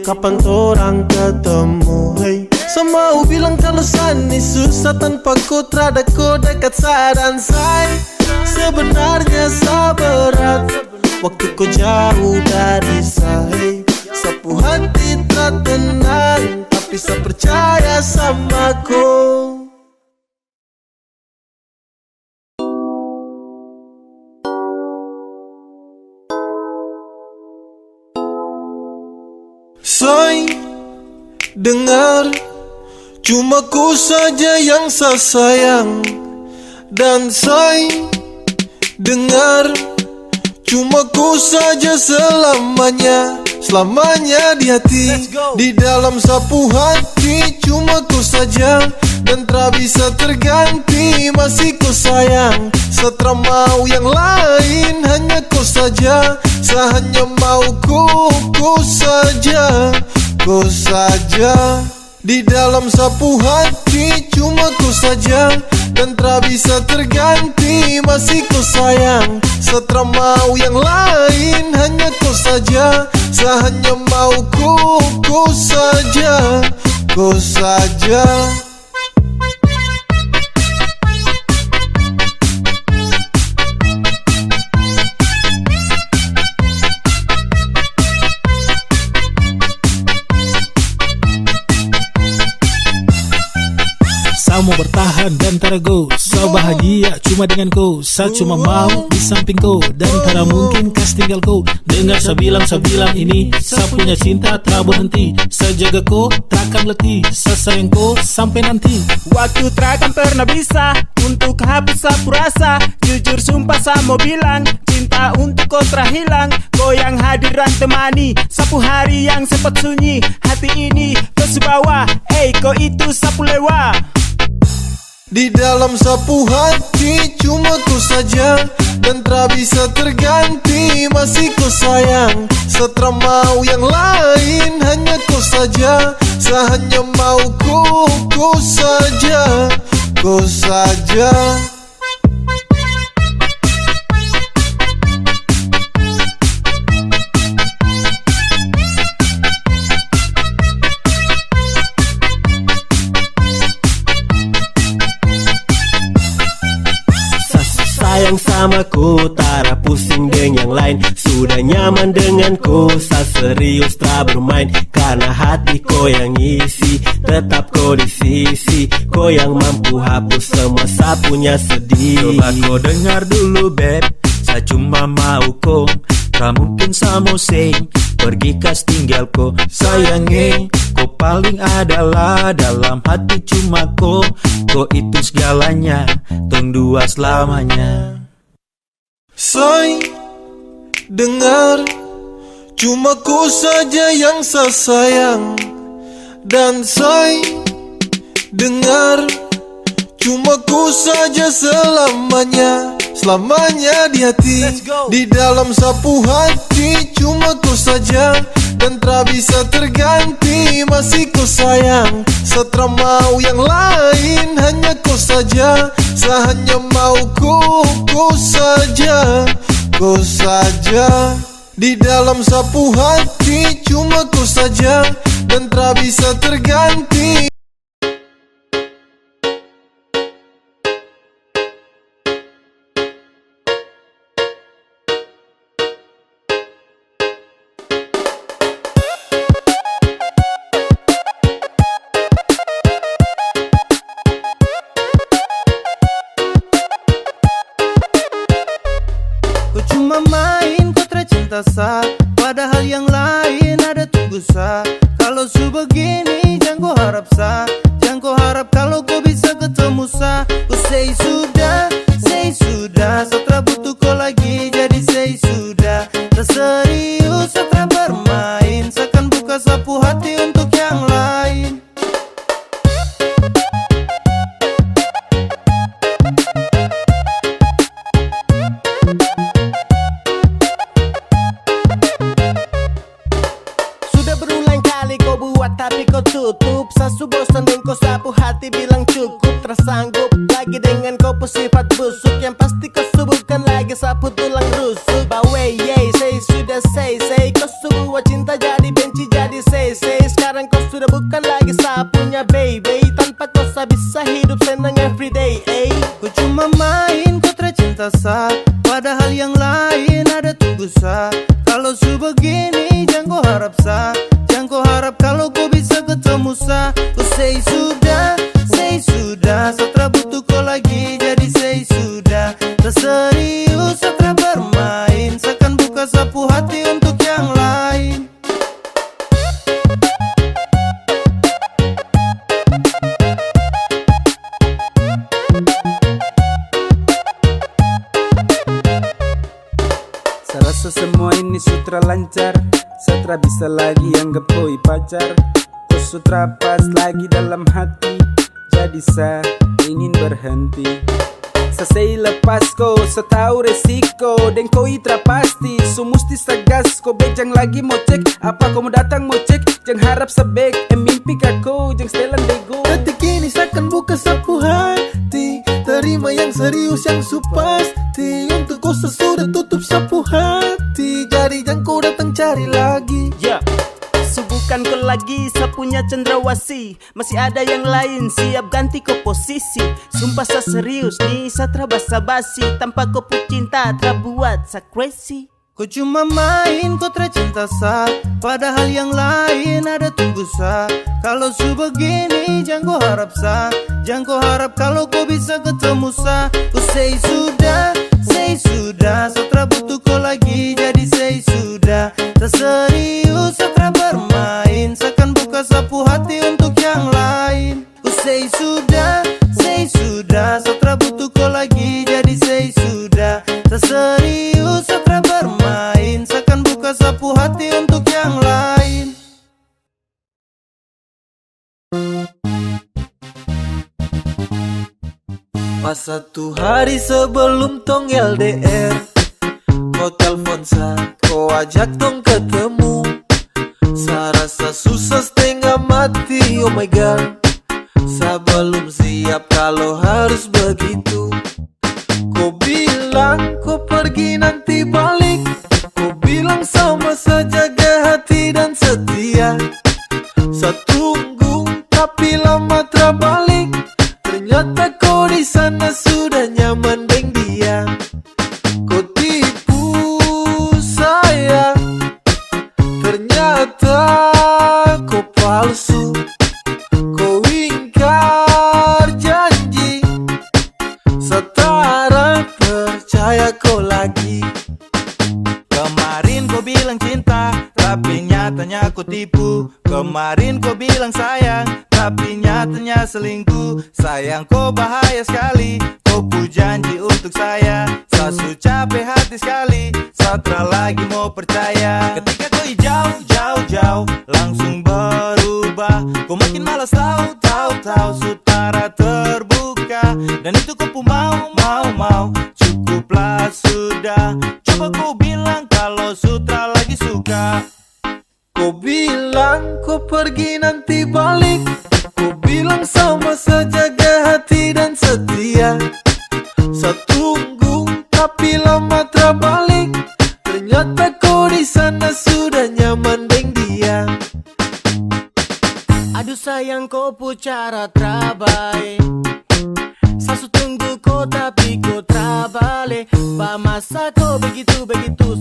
kapan torang ketemu, hey. Semau bilang kalau sani susah tanpa ku terada ku dekat sadan say. Sebenarnya sa berat waktu ku jauh dari sa, hey. Sapu hati tenang, tapi sa percaya sama ku. Say, dengar, cuma ku saja yang sayang. Dan say, dengar, cuma ku saja selamanya. Selamanya di hati, di dalam sapu hati. Cuma ku saja dan tak bisa terganti. Masih ku sayang, setelah mau yang lain. Hanya ku saja, hanya mau ku saja. Ku saja di dalam sapu hati. Cuma ku saja dan tak bisa terganti. Masih ku sayang, setelah mau yang lain. Hanya ku saja, hanya mau ku saja. Ku saja. Saya mau bertahan dan tarago. Saya bahagia cuma dengan kau. Saya cuma mau di samping kau. Dan tak mungkin kas tinggal kau. Dengar saya bilang ini. Saya punya cinta tak berhenti. Saya jaga kau takkan letih. Saya sayang kau sampai nanti. Waktu takkan pernah bisa untuk hapus sapu rasa. Jujur sumpah saya mau bilang, cinta untuk kau telah hilang. Kau yang hadiran temani sapu hari yang sempat sunyi. Hati ini kau sebawa, kau itu sapu lewa. Di dalam sapu hati cuma ku saja dan tak bisa terganti. Masih ku sayang, setelah mau yang lain. Hanya ku saja, hanya mau ku saja. Ku saja. Sayang sama ku, tak pusing dengan yang lain. Sudah nyaman denganku, saya serius tak bermain. Karena hati kau yang isi, tetap kau di sisi. Kau yang mampu hapus semua saya punya sedih. Coba kau dengar dulu beb, saya cuma mau kau. Tak mungkin saya mau sing, pergi kas tinggal kau. Sayangi, kau paling adalah dalam hati cuma kau. Kau itu segalanya, tong dua selamanya. Say, dengar, cuma ku saja yang sayang. Dan say, dengar, cuma ku saja selamanya. Selamanya di hati, di dalam sapu hati. Cuma ku saja dan tak bisa terganti. Masih ku sayang, setelah mau yang lain. Hanya ku saja, hanya mau ku saja. Ku saja. Di dalam sapu hati cuma ku saja dan tak bisa terganti. Ku cuma main kontra cinta sa, padahal yang lain ada tunggu sa. Kalau su begini jangan kau harap sa, jangan kau harap kalau kau bisa ketemu sa. Ku say sudah, setelah butuh kau lagi. Jadi say sudah, tak serius setelah bermain. Seakan buka sapu hati untuk yang lain. Tapi kau tutup, sasu bosan dan kau sapu hati bilang cukup. Tersanggup lagi dengan kau sifat busuk. Yang pasti kau subuhkan lagi sapu tulang rusuk. Bawe yey, say sudah say kau sebuah cinta jadi benci jadi say. Sekarang kau sudah bukan lagi sapunya baby. Tanpa kau bisa hidup senang everyday. Ku cuma main kontra cinta sa, padahal yang lain ada tunggu sa. Kalau su begini jangan kau harap sa, jangan kau harap kalau kau bisa ketemu sa. Ku say sudah, setelah butuh kau lagi. Jadi say sudah, tak serius setelah bermain. Seakan buka sapu hati untuk yang lain. Koso semua ini sutra lancar, Satra bisa lagi anggap koi pacar. Koso trapas lagi dalam hati, jadi saya ingin berhenti. Selesai lepas ko, setau resiko, dan koi trapasti. So musti sagas ko, bejang lagi mau cek. Apa kau mau datang mau cek, jang harap sebek. Mimpi kako, jang setelan bego. Detik ini seakan buka sapu hati, terima yang serius yang supasti. Untuk kau sudah tutup sapu hati, jadi jangan kau datang cari lagi. Subuhkan kau lagi sapunya cendrawasih. Masih ada yang lain siap ganti kau posisi. Sumpah sa serius nih Satra basa-basi. Tanpa kau pun cinta terbuat sa crazy. Kau cuma main kau tercinta sa, padahal yang lain ada tunggu sa. Kalau su begini jangan kau harap sa, jangan kau harap kalau kau bisa ketemu sa. Kau say sudah, Satra butuh kau lagi, jadi say sudah. Tak serius Satra bermain, seakan buka sapu hati untuk yang lain. Kau say sudah, Satra butuh kau lagi, jadi say sudah. Tak serius Satra bermain, seakan buka sapu hati untuk yang lain. Pas satu hari sebelum tong LDR, kau telpon sa, kau ajak tong ketemu. Sa rasa susah setengah mati, oh my god. Sa belum siap kalau harus begitu. Kau bilang kau pergi nanti balik, kau bilang sama saja jaga hati dan setia. Sa tunggu tapi lama terbalik, ternyata kau di sana sudah nyaman deng dia. Kau tipu saya, ternyata kau palsu. Kau ingkar janji, setara percaya kau lagi. Kemarin kau bilang cinta, tapi nyatanya kau tipu. Kemarin kau bilang sayang, tapi nyatanya selingkuh. Sayang kau bahaya sekali, kau pu janji untuk saya. Sasu capek hati sekali, Satra lagi mau percaya. Ketika kau jauh, langsung berubah. Kau makin malas tahu, sutara terbuka. Dan itu kau pu mau, cukuplah sudah. Coba kau bilang kalau Sutra lagi suka. Kau bilang kau pergi nanti balik, kau bilang sama saja jaga hati dan setia. Sa tunggu tapi lama terbalik, ternyata kau di sana sudah nyaman deng dia. Aduh sayang kau pu cara terbaik. Sasu tunggu kau tapi kau terbalik. Ba masa kau begitu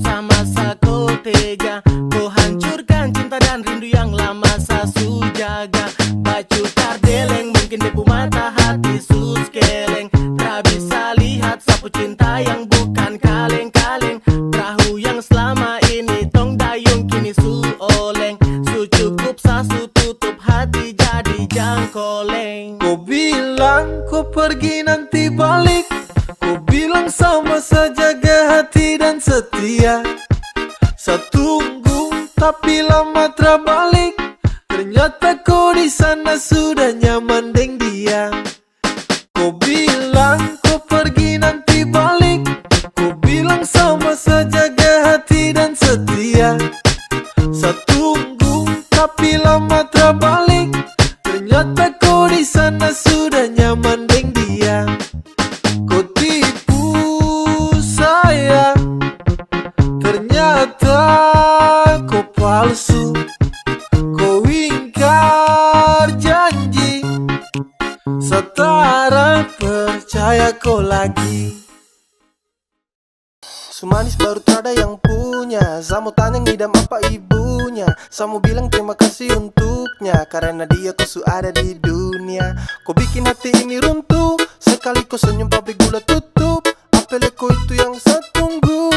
sama sa kau tega. Kau hancurkan cinta dan rindu yang lama sasu jaga. Bacu tardeleng mungkin depu mata hati sus keleng. Tak bisa lihat sapu cinta yang bukan kaleng-kaleng. Perahu yang selama ini tong dayung kini su oleng. Su cukup sasu tutup hati jadi jangkoleng. Kau bilang kau pergi nanti balik, kau bilang sama saja jaga hati dan setia. Sa tunggu tapi lama terbalik, ternyata kau di sana sudah nyaman deng dia. Kau bilang kau pergi nanti balik, kau bilang sama saja jaga hati dan setia. Sa tunggu tapi lama terbalik, ternyata kau di sana sudah nyaman deng dia. Kau tipu saya, ternyata kau palsu. Kau ingkar janji, setara percaya kau lagi. Sumanis baru terada yang punya. Saya mau tanya ngidam apa ibunya. Saya mau bilang terima kasih untuknya, karena dia kau ada di dunia. Kau bikin hati ini runtuh, sekali kau senyum pabrik gula tutup. Apel kau itu yang saya tunggu.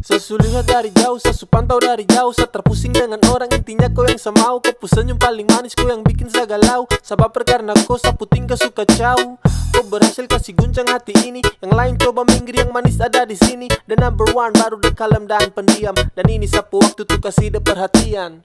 Saya Sasu lihat dari jauh, sasu pantau dari jauh. Sa terpusing dengan orang, intinya kau yang semau. Kau pu senyum paling manis, kau yang bikin saya galau. Sabab karena kau sapu tingkah suka cau. Kau berhasil kasih guncang hati ini. Yang lain coba minggir, yang manis ada di sini. The number one baru di kalem dan pendiam. Dan ini sapu waktu tuh kasih dia perhatian.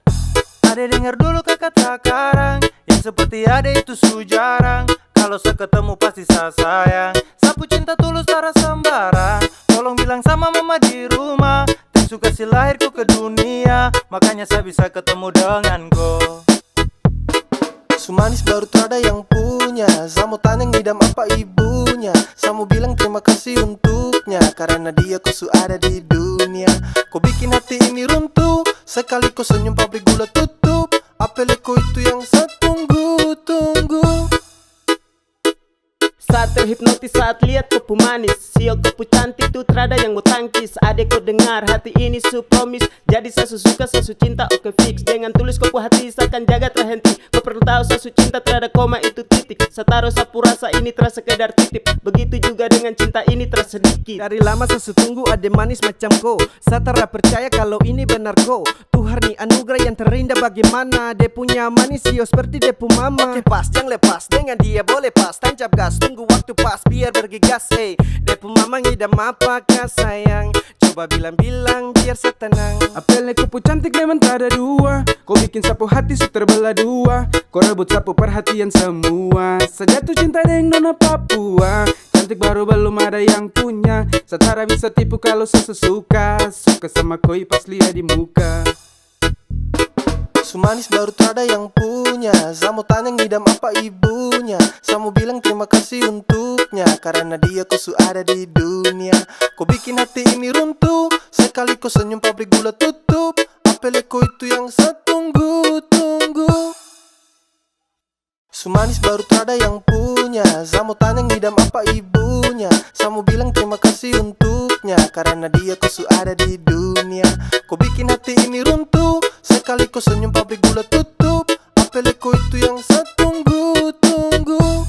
Ade dengar dulu kakak sekarang, yang seperti ade itu su jarang. Kalau saya ketemu pasti saya sayang. Sapu cinta tulus cara sembarang. Tolong bilang sama mama di rumah, dan suka si lahirku ke dunia. Makanya saya bisa ketemu dengan kau. Sumanis baru terada yang punya. Samu tanya ngidam apa ibunya. Samu bilang terima kasih untuknya, karena dia ku su ada di dunia. Kau bikin hati ini runtuh. Sekali kau senyum pabrik gula tutup. Apel kau itu yang saya tunggu-tunggu. Saat terhipnotis saat lihat kopu manis, sio kopu cantik tuh terada yang mau tangkis. Adek kau dengar hati ini su promise. Jadi saya suka, saya cinta oke fix. Dengan tulis kopu hati saya akan jaga terhenti. Kau perlu tahu saya cinta terada koma itu titik. Saya taruh sapu rasa ini terasa sekedar titip. Begitu juga dengan cinta ini terasa sedikit. Dari lama saya tunggu ade manis macam kau. Saya tak percaya kalau ini benar kau. Tuhan nih anugerah yang terindah bagaimana. Dia punya manis sio seperti dia pu mama. Oke pas, jangan lepas, dengan dia boleh pas. Tancap gas, tunggu waktu pas biar bergegas. Dia pu mama ngidam apakah sayang. Coba bilang-bilang biar saya tenang. Apelnya kau pu cantik memang tak ada dua. Kau bikin sapu hati su terbelah dua. Kau rebut sapu perhatian semua. Sejatuh cinta dengan nona Papua. Cantik baru belum ada yang punya. Setara bisa tipu kalau sesuka. Suka sama koi pas lihat di muka. Sumanis baru terada yang punya. Samu tanya ngidam apa ibunya. Samu bilang terima kasih untuknya, karena dia ku su ada di dunia. Kau bikin hati ini runtuh. Sekali kau senyum pabrik gula tutup. Apel kau itu yang saya tunggu-tunggu. Sumanis baru terada yang punya. Samu tanya ngidam apa ibunya. Samu bilang terima kasih untuknya, karena dia ku su ada di dunia. Kau bikin hati ini runtuh. Sekali kau senyum pabrik gula tutup. Apel kau itu yang saya tunggu-tunggu.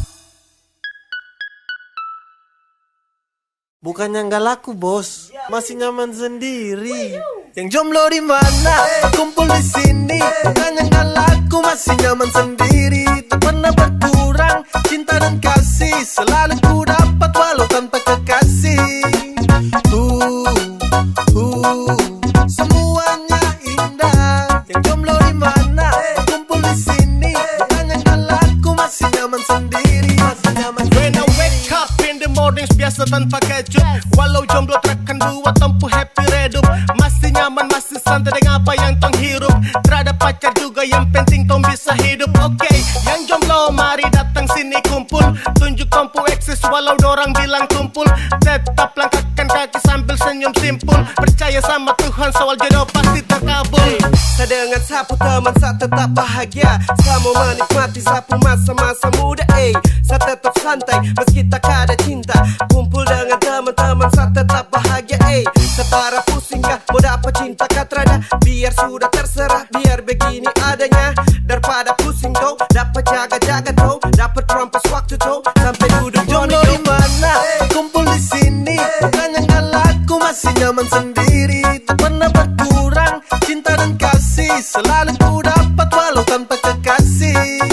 Bukannya nggak laku bos, masih nyaman sendiri. Yang jomblo di mana? Kumpul di sini. Bukannya nggak laku, masih nyaman sendiri. Tak pernah berkurang cinta dan kasih. Selalu ku dapat walau tanpa kekasih. Semuanya indah. Yang jomblo di mana? Kumpul di sini. Bukannya nggak laku, masih nyaman sendiri. Masih nyaman sendiri. When I wake up in the mornings biasa tanpa kejut. Walau jomblo takkan buat tempuh happy redup. Masih nyaman, masih santai dengan apa yang tong hirup. Terhadap pacar juga yang penting tong bisa hidup. Oke, yang jomblo mari datang sini kumpul. Tunjuk tompu eksis walau dorang bilang tumpul. Tetap langkahkan kaki sambil senyum simpul. Percaya sama Tuhan soal jodoh pasti terkabul. Saya dengan sapu teman saya tetap bahagia. Saya mau menikmati sapu masa-masa muda. Saya tetap santai meski tak ada cinta. Kumpul dengan teman-teman saya tetap bahagia. Setara pusing kah mau dapat cinta katrana. Biar sudah terserah, biar begini adanya. Daripada pusing tuh, dapat jaga-jaga tuh. Dapat rampas waktu tuh, sampai duduk jomblo di mana? Kumpul di sini. Bukannya nggak laku, masih nyaman sendiri. Tak pernah berkurang cinta dan kasih. Selalu ku dapat walau tanpa kekasih.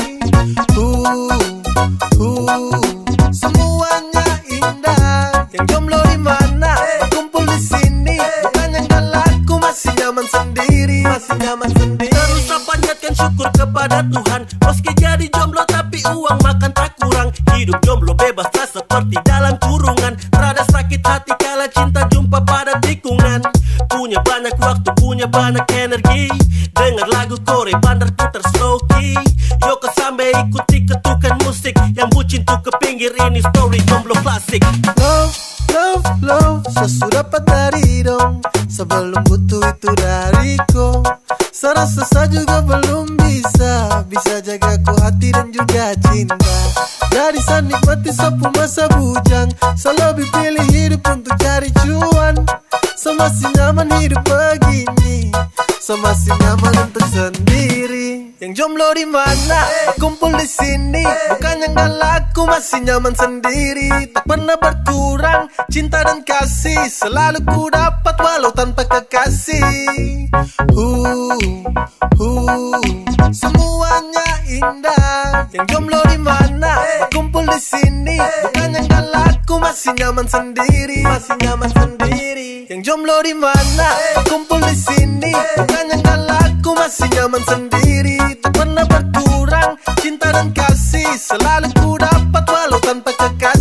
Semuanya indah. Yang jomblo di mana? Kumpul di sini. Bukannya nggak laku, masih nyaman sendiri. Masih nyaman sendiri. Terus saya panjatkan syukur kepada Tuhan. Meski jadi jomblo tapi uang makan tak kurang. Hidup jomblo bebas tak seperti dalam kurungan. Rada sakit hati kala cinta jumpa pada tikungan. Punya banyak waktu, punya banyak energi. Dengar lagu Korea bandar putar slow key. Yoko sampai ikuti ketukan musik. Yang bucin tuh ke pinggir, ini story jomblo klasik. Love, love, love, sesudah dapat dari dong. Sebelum butuh itu dariku. Serasa saya juga belum bisa. Bisa jaga ku hati dan juga cinta. Jadi saya nikmati sapu masa bujang. Saya lebih pilih hidup untuk cari cuan. Saya masih nyaman hidup begini. Saya masih nyaman untuk sendiri. Yang jomblo di mana? Kumpul di sini. Bukan yang galak, masih nyaman sendiri. Tak pernah berkurang cinta dan kasih. Selalu ku dapat walau tanpa kekasih. Semuanya indah. Yang jomblo di mana? Kumpul di sini. Bukan yang galak, masih nyaman sendiri. Masih nyaman sendiri. Yang jomblo di mana? Kumpul di sini. Bukan yang galak, masih nyaman sendiri. Tak pernah berkurang cinta dan kasih. Selalu ku dapat walau tanpa kekasih.